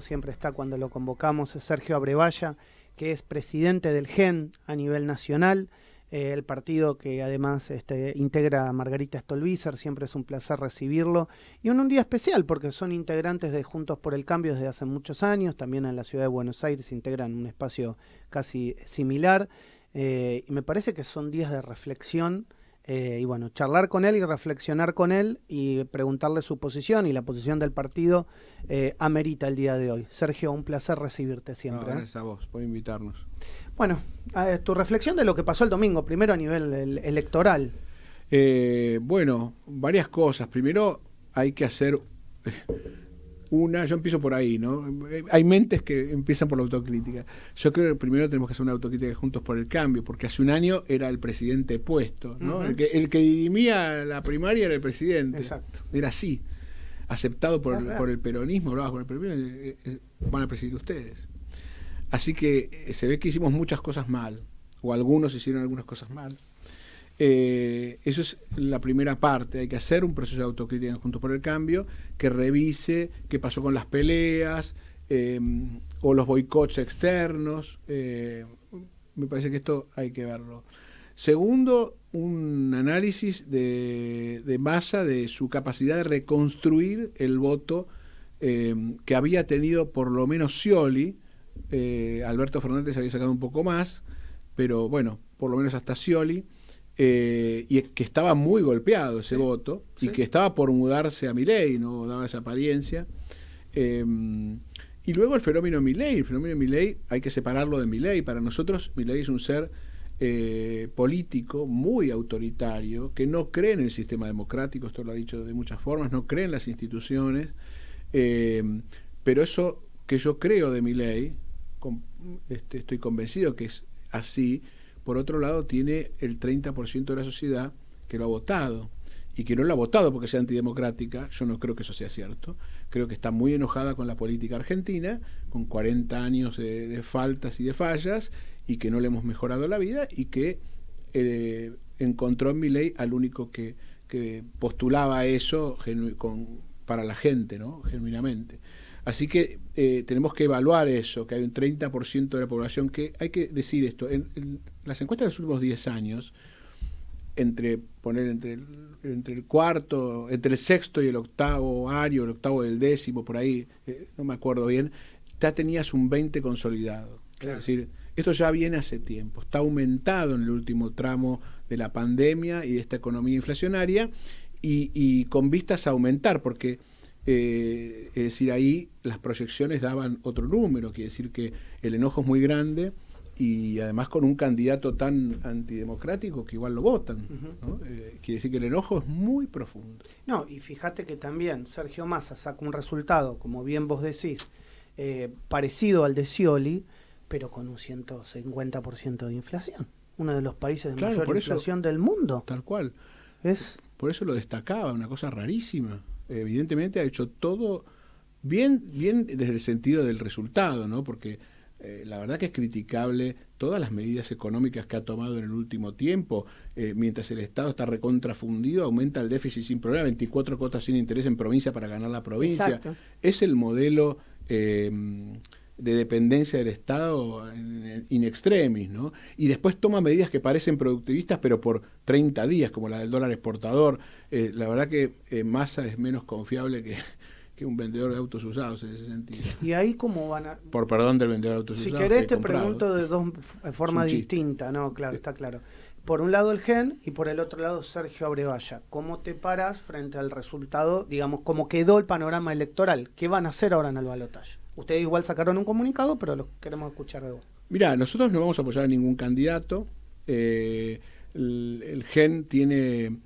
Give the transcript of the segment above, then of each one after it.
siempre está cuando lo convocamos, es Sergio Abrevaya, que es presidente del GEN a nivel nacional, el partido que además integra a Margarita Stolbizer. Siempre es un placer recibirlo, y un día especial porque son integrantes de Juntos por el Cambio desde hace muchos años. También en la ciudad de Buenos Aires integran un espacio casi similar, y me parece que son días de reflexión. Y bueno, charlar con él y reflexionar con él y preguntarle su posición y la posición del partido amerita el día de hoy. Sergio, un placer recibirte siempre. No, gracias a vos por invitarnos. Bueno, tu reflexión de lo que pasó el domingo, primero a nivel electoral. Bueno, varias cosas. Primero hay que hacer yo empiezo por ahí, ¿no? Hay mentes que empiezan por la autocrítica. Yo creo que primero tenemos que hacer una autocrítica Juntos por el Cambio, porque hace un año era el presidente puesto, ¿no? El que dirimía la primaria era el presidente. Exacto. Era así, aceptado por el peronismo, hablabas con el peronismo, van a presidir ustedes. Así que se ve que hicimos muchas cosas mal, o algunos hicieron algunas cosas mal. Eso es la primera parte. Hay que hacer un proceso de autocrítica Juntos por el Cambio que revise qué pasó con las peleas o los boicots externos. Me parece que esto hay que verlo. Segundo, un análisis de Massa, de su capacidad de reconstruir el voto que había tenido por lo menos Scioli. Alberto Fernández había sacado un poco más, pero bueno, por lo menos hasta Scioli. Y que estaba muy golpeado ese voto, y que estaba por mudarse a Milei, no daba esa apariencia. Y luego el fenómeno Milei. El fenómeno Milei hay que separarlo de Milei. Para nosotros Milei es un ser político muy autoritario, que no cree en el sistema democrático, esto lo ha dicho de muchas formas, no cree en las instituciones, pero eso que yo creo de Milei, estoy convencido que es así. Por otro lado, tiene el 30% de la sociedad que lo ha votado, y que no lo ha votado porque sea antidemocrática. Yo no creo que eso sea cierto. Creo que está muy enojada con la política argentina, con 40 años de faltas y de fallas, y que no le hemos mejorado la vida, y que encontró en Milei al único que postulaba eso para la gente, ¿no? Genuinamente. Así que tenemos que evaluar eso, que hay un 30% de la población que, hay que decir esto, en las encuestas de los últimos 10 años, entre el cuarto, entre el sexto y el octavo ario, el octavo del décimo, por ahí, no me acuerdo bien, ya tenías un 20 consolidado. Claro. Es decir, esto ya viene hace tiempo, está aumentado en el último tramo de la pandemia y de esta economía inflacionaria, y con vistas a aumentar, porque es decir, ahí las proyecciones daban otro número, quiere decir que el enojo es muy grande, y además con un candidato tan antidemocrático que igual lo votan, ¿no? Quiere decir que el enojo es muy profundo. No, y fíjate que también Sergio Massa saca un resultado, como bien vos decís, parecido al de Scioli, pero con un 150% de inflación. Uno de los países de mayor inflación del mundo. Tal cual. Por eso lo destacaba, una cosa rarísima. Evidentemente ha hecho todo bien desde el sentido del resultado, ¿no? Porque la verdad que es criticable todas las medidas económicas que ha tomado en el último tiempo. Mientras el Estado está recontrafundido, aumenta el déficit sin problema, 24 cuotas sin interés en provincia para ganar la provincia. Exacto. Es el modelo de dependencia del Estado in extremis, ¿no? Y después toma medidas que parecen productivistas, pero por 30 días, como la del dólar exportador. La verdad que Massa es menos confiable que un vendedor de autos usados en ese sentido. ¿Y ahí cómo van a...? Por perdón del vendedor de autos usados. Si querés te pregunto de dos formas distintas, ¿no? Claro, está claro. Por un lado el GEN y por el otro lado Sergio Abrevaya. ¿Cómo te paras frente al resultado, digamos, cómo quedó el panorama electoral? ¿Qué van a hacer ahora en el balotaje? Ustedes igual sacaron un comunicado, pero lo queremos escuchar de vos. Mirá, nosotros no vamos a apoyar a ningún candidato. El GEN tiene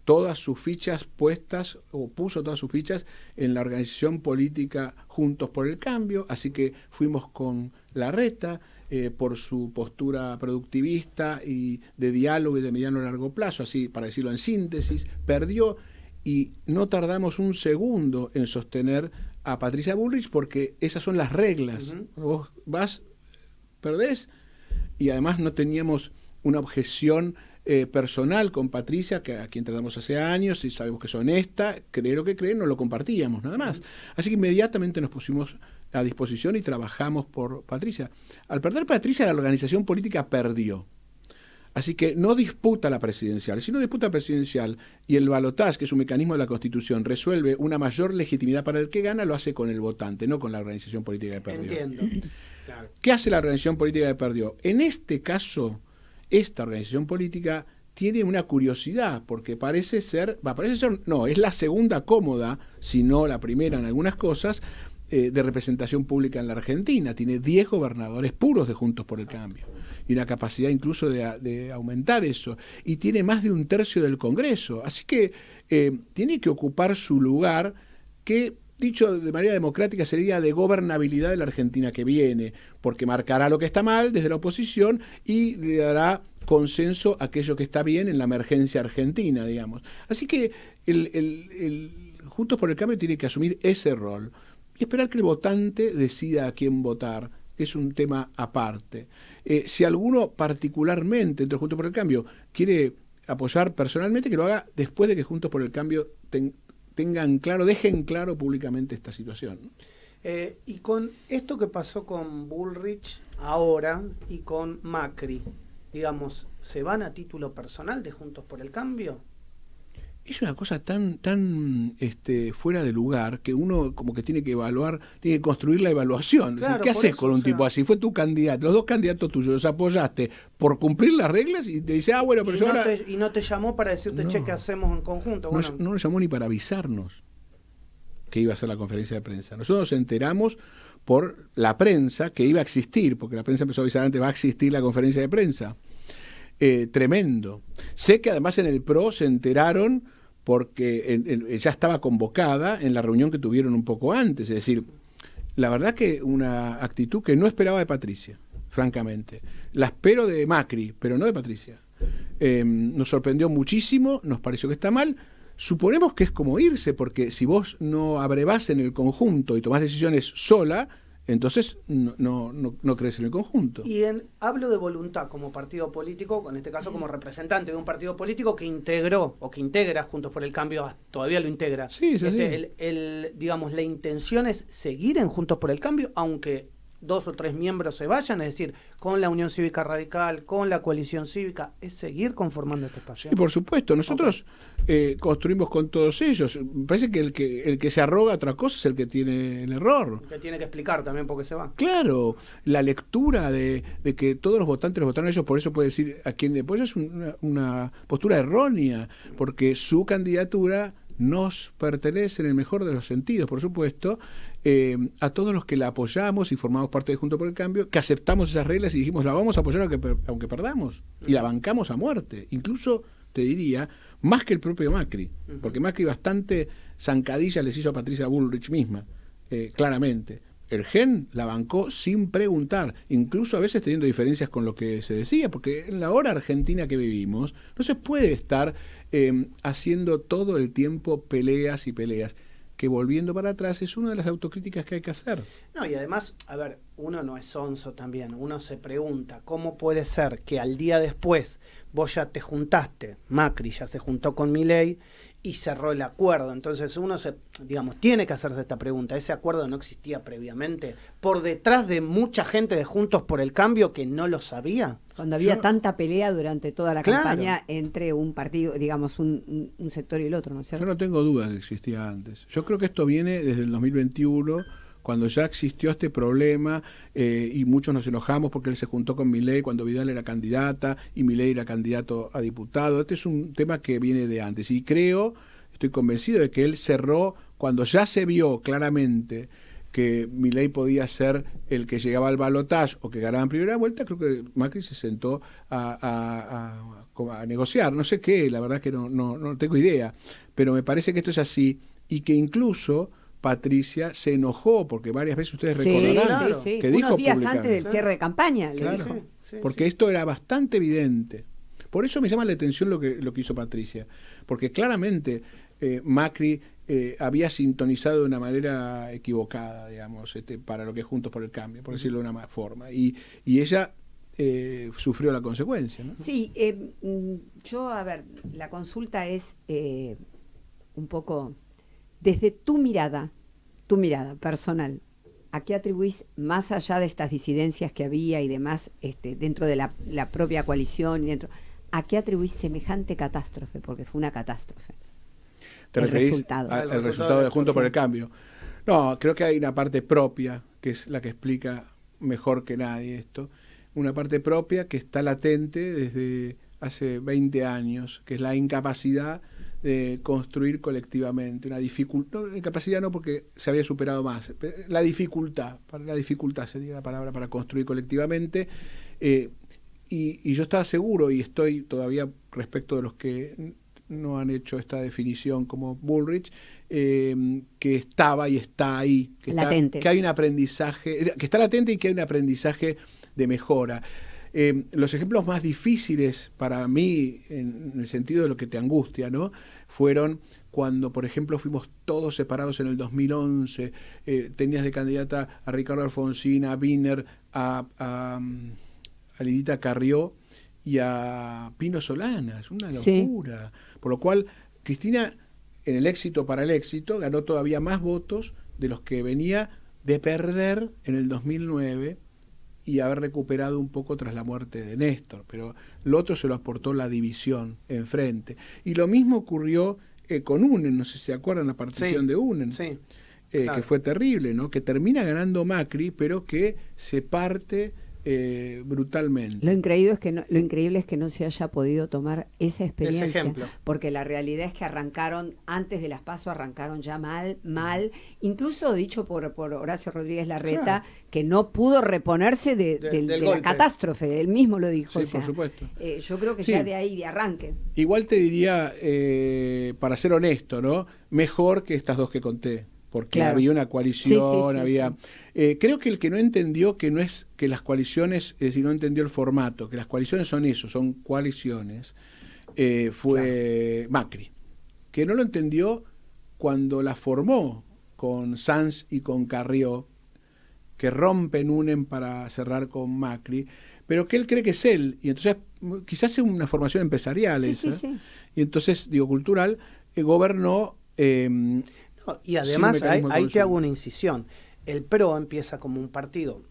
todas sus fichas puestas, o puso todas sus fichas en la organización política Juntos por el Cambio, así que fuimos con Larreta por su postura productivista y de diálogo y de mediano a largo plazo, así para decirlo en síntesis. Perdió, y no tardamos un segundo en sostener a Patricia Bullrich, porque esas son las reglas. Vos perdés, y además no teníamos una objeción personal con Patricia, a quien tratamos hace años y sabemos que es honesta, cree lo que cree, no lo compartíamos, nada más. Así que inmediatamente nos pusimos a disposición y trabajamos por Patricia. Al perder Patricia, la organización política perdió. Así que no disputa la presidencial. Si no disputa presidencial y el balotaje, que es un mecanismo de la Constitución, resuelve una mayor legitimidad para el que gana, lo hace con el votante, no con la organización política que perdió. Entiendo. Claro. ¿Qué hace la organización política que perdió? En este caso, esta organización política tiene una curiosidad, porque no, es la segunda cómoda, si no la primera en algunas cosas, de representación pública en la Argentina. Tiene 10 gobernadores puros de Juntos por el Cambio y una capacidad incluso de aumentar eso, y tiene más de 1/3 del Congreso, así que tiene que ocupar su lugar, que dicho de manera democrática sería de gobernabilidad de la Argentina que viene, porque marcará lo que está mal desde la oposición y le dará consenso a aquello que está bien en la emergencia argentina, digamos. Así que el Juntos por el Cambio tiene que asumir ese rol y esperar que el votante decida a quién votar. Es un tema aparte. Si alguno particularmente entre Juntos por el Cambio quiere apoyar personalmente, que lo haga después de que Juntos por el Cambio dejen claro públicamente esta situación. Y con esto que pasó con Bullrich ahora y con Macri, digamos, ¿se van a título personal de Juntos por el Cambio? Es una cosa tan fuera de lugar que uno como que tiene que evaluar, tiene que construir la evaluación. Claro, ¿qué haces con un tipo así? Fue tu candidato, los dos candidatos tuyos, los apoyaste por cumplir las reglas y te dice, bueno, pero y no te llamó para decirte, che, ¿qué hacemos en conjunto? Bueno, no nos llamó ni para avisarnos que iba a ser la conferencia de prensa. Nosotros nos enteramos por la prensa que iba a existir, porque la prensa empezó a avisar antes, va a existir la conferencia de prensa. Tremendo. Sé que además en el PRO se enteraron porque ya estaba convocada en la reunión que tuvieron un poco antes. Es decir, la verdad que una actitud que no esperaba de Patricia, francamente. La espero de Macri, pero no de Patricia. Nos sorprendió muchísimo, nos pareció que está mal. Suponemos que es como irse, porque si vos no abrevás en el conjunto y tomás decisiones sola, entonces no crees en el conjunto. Y hablo de voluntad como partido político, en este caso como representante de un partido político que integró o que integra Juntos por el Cambio, todavía lo integra. Sí, sí, digamos, la intención es seguir en Juntos por el Cambio, aunque 2 o 3 miembros se vayan, es decir, con la Unión Cívica Radical, con la Coalición Cívica, es seguir conformando este espacio. Sí, por supuesto. Nosotros construimos con todos ellos. Me parece que el que se arroga otra cosa es el que tiene el error. El que tiene que explicar también por qué se va. Claro, la lectura de que todos los votantes los votaron a ellos, por eso puede decir a quién le apoya, es una postura errónea, porque su candidatura nos pertenece en el mejor de los sentidos, por supuesto, a todos los que la apoyamos y formamos parte de Juntos por el Cambio, que aceptamos esas reglas y dijimos, la vamos a apoyar aunque perdamos, y la bancamos a muerte, incluso, te diría, más que el propio Macri, porque Macri bastante zancadillas les hizo a Patricia Bullrich misma, claramente. El GEN la bancó sin preguntar, incluso a veces teniendo diferencias con lo que se decía, porque en la hora argentina que vivimos no se puede estar haciendo todo el tiempo peleas y peleas, que volviendo para atrás es una de las autocríticas que hay que hacer. No, y además, a ver, uno no es sonso también, uno se pregunta, ¿cómo puede ser que al día después vos ya te juntaste, Macri ya se juntó con Milei y cerró el acuerdo? Entonces uno tiene que hacerse esta pregunta. ¿Ese acuerdo no existía previamente por detrás de mucha gente de Juntos por el Cambio que no lo sabía? Cuando había tanta pelea durante toda la campaña entre un partido, digamos, un sector y el otro, ¿no es cierto? Yo no tengo dudas de que existía antes. Yo creo que esto viene desde el 2021, cuando ya existió este problema y muchos nos enojamos porque él se juntó con Milei cuando Vidal era candidata y Milei era candidato a diputado. Este es un tema que viene de antes y estoy convencido de que él cerró cuando ya se vio claramente que Milei podía ser el que llegaba al balotaje o que ganaba en primera vuelta. Creo que Macri se sentó a negociar, no sé qué, la verdad es que no tengo idea, pero me parece que esto es así y que incluso Patricia se enojó, porque varias veces ustedes recordarán que dijo unos días antes del cierre de campaña. Claro, porque esto era bastante evidente. Por eso me llama la atención lo que hizo Patricia, porque claramente Macri había sintonizado de una manera equivocada, digamos, para lo que es Juntos por el Cambio, por decirlo de una forma. Y ella sufrió la consecuencia, ¿no? Sí, yo, a ver, la consulta es un poco desde tu mirada personal. ¿A qué atribuís, más allá de estas disidencias que había y demás dentro de la propia coalición, a qué atribuís semejante catástrofe? Porque fue una catástrofe. ¿Te referís al resultado de Juntos por el Cambio? No, creo que hay una parte propia, que es la que explica mejor que nadie esto. Una parte propia que está latente desde hace 20 años, que es la incapacidad de construir colectivamente, una dificultad, incapacidad no porque se había superado más, la dificultad sería la palabra para construir colectivamente, y yo estaba seguro, y estoy todavía respecto de los que no han hecho esta definición como Bullrich, que estaba y está ahí, que hay un aprendizaje, que está latente y que hay un aprendizaje de mejora. Los ejemplos más difíciles para mí, en el sentido de lo que te angustia, ¿no?, fueron cuando, por ejemplo, fuimos todos separados en el 2011, tenías de candidata a Ricardo Alfonsín, a Wiener, a Lidita Carrió y a Pino Solanas, una locura. Sí. Por lo cual, Cristina, en el éxito para el éxito, ganó todavía más votos de los que venía de perder en el 2009, y haber recuperado un poco tras la muerte de Néstor, pero lo otro se lo aportó la división enfrente. Y lo mismo ocurrió con UNEN, no sé si se acuerdan la partición de UNEN, claro, que fue terrible, ¿no? Que termina ganando Macri, pero que se parte brutalmente. Lo increíble es que no se haya podido tomar esa experiencia, porque la realidad es que arrancaron, antes de las PASO arrancaron ya mal, incluso dicho por Horacio Rodríguez Larreta, claro, que no pudo reponerse de la catástrofe, él mismo lo dijo. Sí, por supuesto. Yo creo que ya de ahí, de arranque. Igual te diría, para ser honesto, ¿no?, mejor que estas dos que conté, porque claro, había una coalición, creo que el que no entendió que no es que las coaliciones, es decir, no entendió el formato, que las coaliciones son eso, son coaliciones, fue claro, Macri, que no lo entendió cuando la formó con Sanz y con Carrió, que rompen UNEN para cerrar con Macri, pero que él cree que es él, y entonces quizás es una formación empresarial y entonces, digo, cultural, gobernó... y además ahí te hago una incisión. El PRO empieza como un partido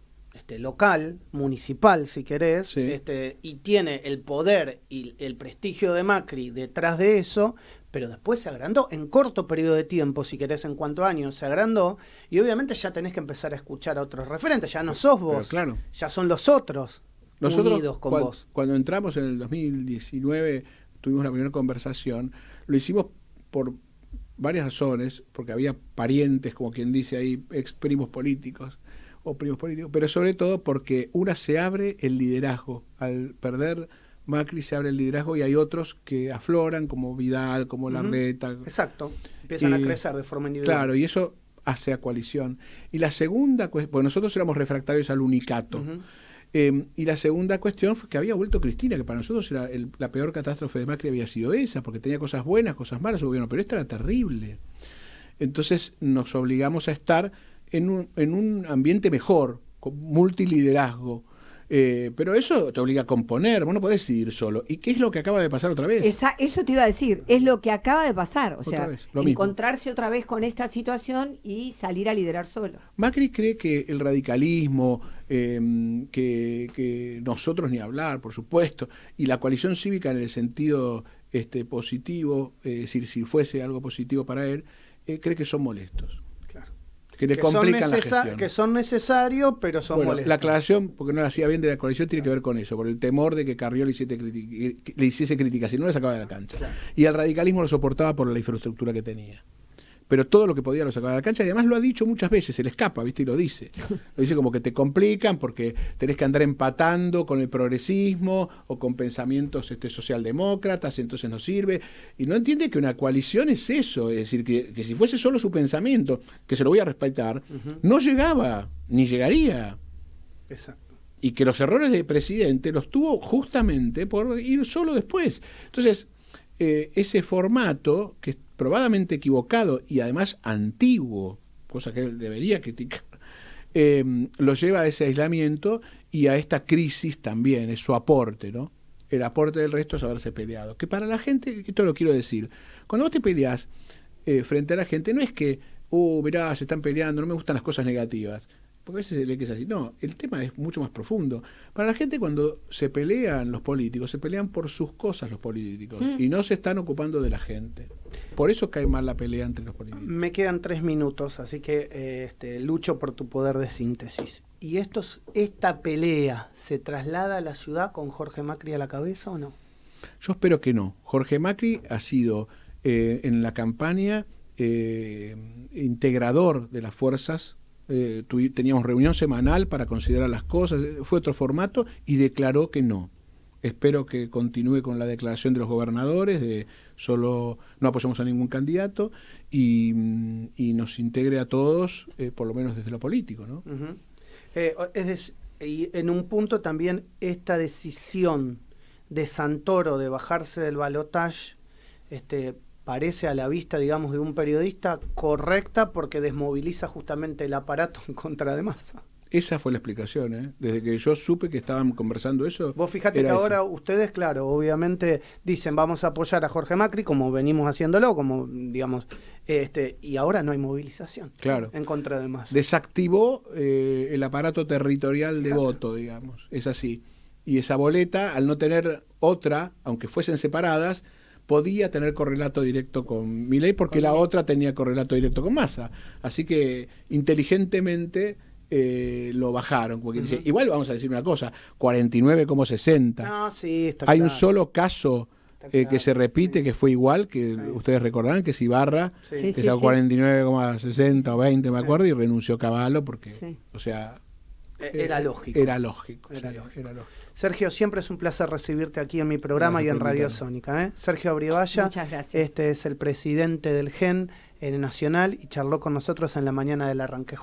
local, municipal, si querés, y tiene el poder y el prestigio de Macri detrás de eso, pero después se agrandó en corto periodo de tiempo, si querés, en cuanto a años, se agrandó, y obviamente ya tenés que empezar a escuchar a otros referentes, ya no sos vos, claro, ya son los otros unidos con vos. Cuando entramos en el 2019, tuvimos la primera conversación, lo hicimos por varias razones, porque había parientes, como quien dice ahí, ex primos políticos, pero sobre todo porque se abre el liderazgo. Al perder Macri se abre el liderazgo y hay otros que afloran, como Vidal, como Larreta. Exacto, empiezan a crecer de forma individual. Claro, y eso hace a coalición. Y la segunda cuestión, pues nosotros éramos refractarios al unicato. Y la segunda cuestión fue que había vuelto Cristina, que para nosotros era la peor catástrofe de Macri había sido esa, porque tenía cosas buenas, cosas malas su gobierno, pero esta era terrible. Entonces nos obligamos a estar en un ambiente mejor, con multiliderazgo. Pero eso te obliga a componer, vos no podés ir solo. ¿Y qué es lo que acaba de pasar otra vez? Eso te iba a decir, es lo que acaba de pasar, o sea, encontrarse otra vez con esta situación y salir a liderar solo. Macri cree que el radicalismo, que nosotros ni hablar, por supuesto, y la coalición cívica en el sentido positivo, es decir, si fuese algo positivo para él, cree que son molestos. Que le complican la gestión. Que son necesarios, pero son molestos. La aclaración, porque no la hacía bien de la coalición, tiene que ver con eso, por el temor de que Carrió le hiciese críticas, si no le sacaba de la cancha. Claro. Y el radicalismo lo soportaba por la infraestructura que tenía. Pero todo lo que podía lo sacaba de la cancha, y además lo ha dicho muchas veces, se le escapa, ¿viste? Y lo dice. Lo dice como que te complican porque tenés que andar empatando con el progresismo o con pensamientos socialdemócratas, entonces no sirve. Y no entiende que una coalición es eso, es decir, que si fuese solo su pensamiento, que se lo voy a respetar, no llegaba, ni llegaría. Exacto. Y que los errores de presidente los tuvo justamente por ir solo después. Entonces, ese formato, que es probadamente equivocado y además antiguo, cosa que él debería criticar, lo lleva a ese aislamiento y a esta crisis también, es su aporte, ¿no? El aporte del resto es haberse peleado. Que para la gente, esto lo quiero decir, cuando vos te peleás frente a la gente, no es que, mirá, se están peleando, no me gustan las cosas negativas. Porque a veces se ve que es así. No, el tema es mucho más profundo. Para la gente, cuando se pelean los políticos, se pelean por sus cosas los políticos y no se están ocupando de la gente. Por eso cae mal la pelea entre los políticos. Me quedan 3 minutos, así que lucho por tu poder de síntesis. ¿Y esta pelea se traslada a la ciudad con Jorge Macri a la cabeza o no? Yo espero que no. Jorge Macri ha sido en la campaña integrador de las fuerzas. Teníamos reunión semanal para considerar las cosas, fue otro formato y declaró que no. Espero que continúe con la declaración de los gobernadores de solo no apoyamos a ningún candidato y nos integre a todos, por lo menos desde lo político, ¿no? Uh-huh. Y en un punto también esta decisión de Santoro de bajarse del balotaje, parece a la vista, digamos, de un periodista correcta porque desmoviliza justamente el aparato en contra de Massa. Esa fue la explicación, ¿eh? Desde que yo supe que estaban conversando eso. Vos fíjate que ahora ustedes, claro, obviamente dicen vamos a apoyar a Jorge Macri como venimos haciéndolo, como digamos, y ahora no hay movilización, claro, en contra de Massa. Desactivó el aparato territorial de voto, digamos, es así. Y esa boleta, al no tener otra, aunque fuesen separadas, podía tener correlato directo con Milei porque la otra tenía correlato directo con Massa. Así que inteligentemente lo bajaron. Porque dice, igual vamos a decir una cosa, 49,60. No, sí, está Hay claro. un solo caso que se repite, que fue igual, que ustedes recordarán, que es Ibarra, que sacó 49,60 o 20, me acuerdo, y renunció Cavallo porque, o sea... Era lógico. Era lógico. Sergio, siempre es un placer recibirte aquí en mi programa y en Radio Sónica. Sergio Abrevaya, muchas gracias. Es el presidente del GEN Nacional y charló con nosotros en la mañana del arranque.